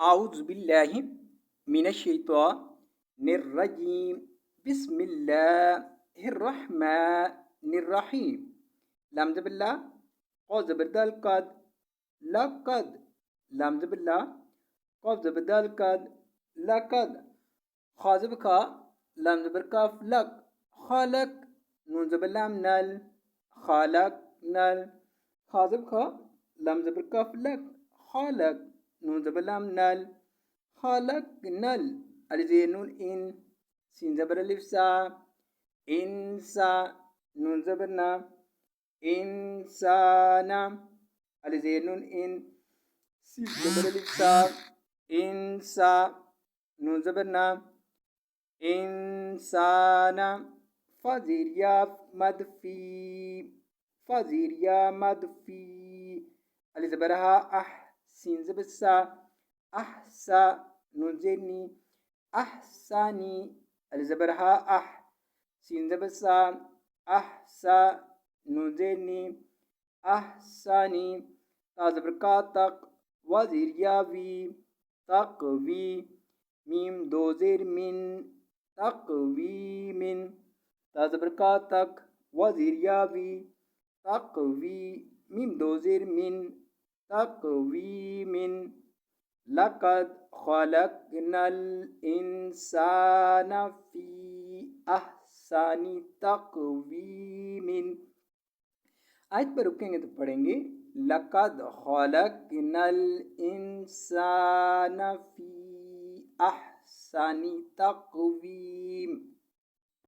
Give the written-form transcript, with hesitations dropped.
أعوذ بالله من الشيطان الرجيم. بسم الله الرحمن الرحيم. لام بالله قوز بدل قد لقد. لام بالله قوز بدل قد لقد. خاز بكا لام بالكاف لك خالق. نون باللام نل خالق نل. خاز بكا لام بالكاف لك خالق. نون باللام نل خالق نل. الزين نون إن سين زبر الف سا إنسا. نون زبرنا إنسانا. الزين نون إن سين زبر الف سا إنسا. نون زبرنا إنسانا. فزير يا مد في فزير يا مد في. الزبرها أح سين زبر سا أحسا. نون زيني أحساني. الزبرها أح سين زبر سا أحسا. نون زيني أحساني. تازبر کا تق وزیر یا وی تقوی. میم دو زیر من تقوی من. تازبر کا تق وزیر یا وی تقوی. میم دو زیر من تقوی من. لقد خلقنا الإنسان في أحسن تقويم. آیت پر رکیں گے تو پڑھیں گے لقد خلقنا الإنسان في أحسن تقويم.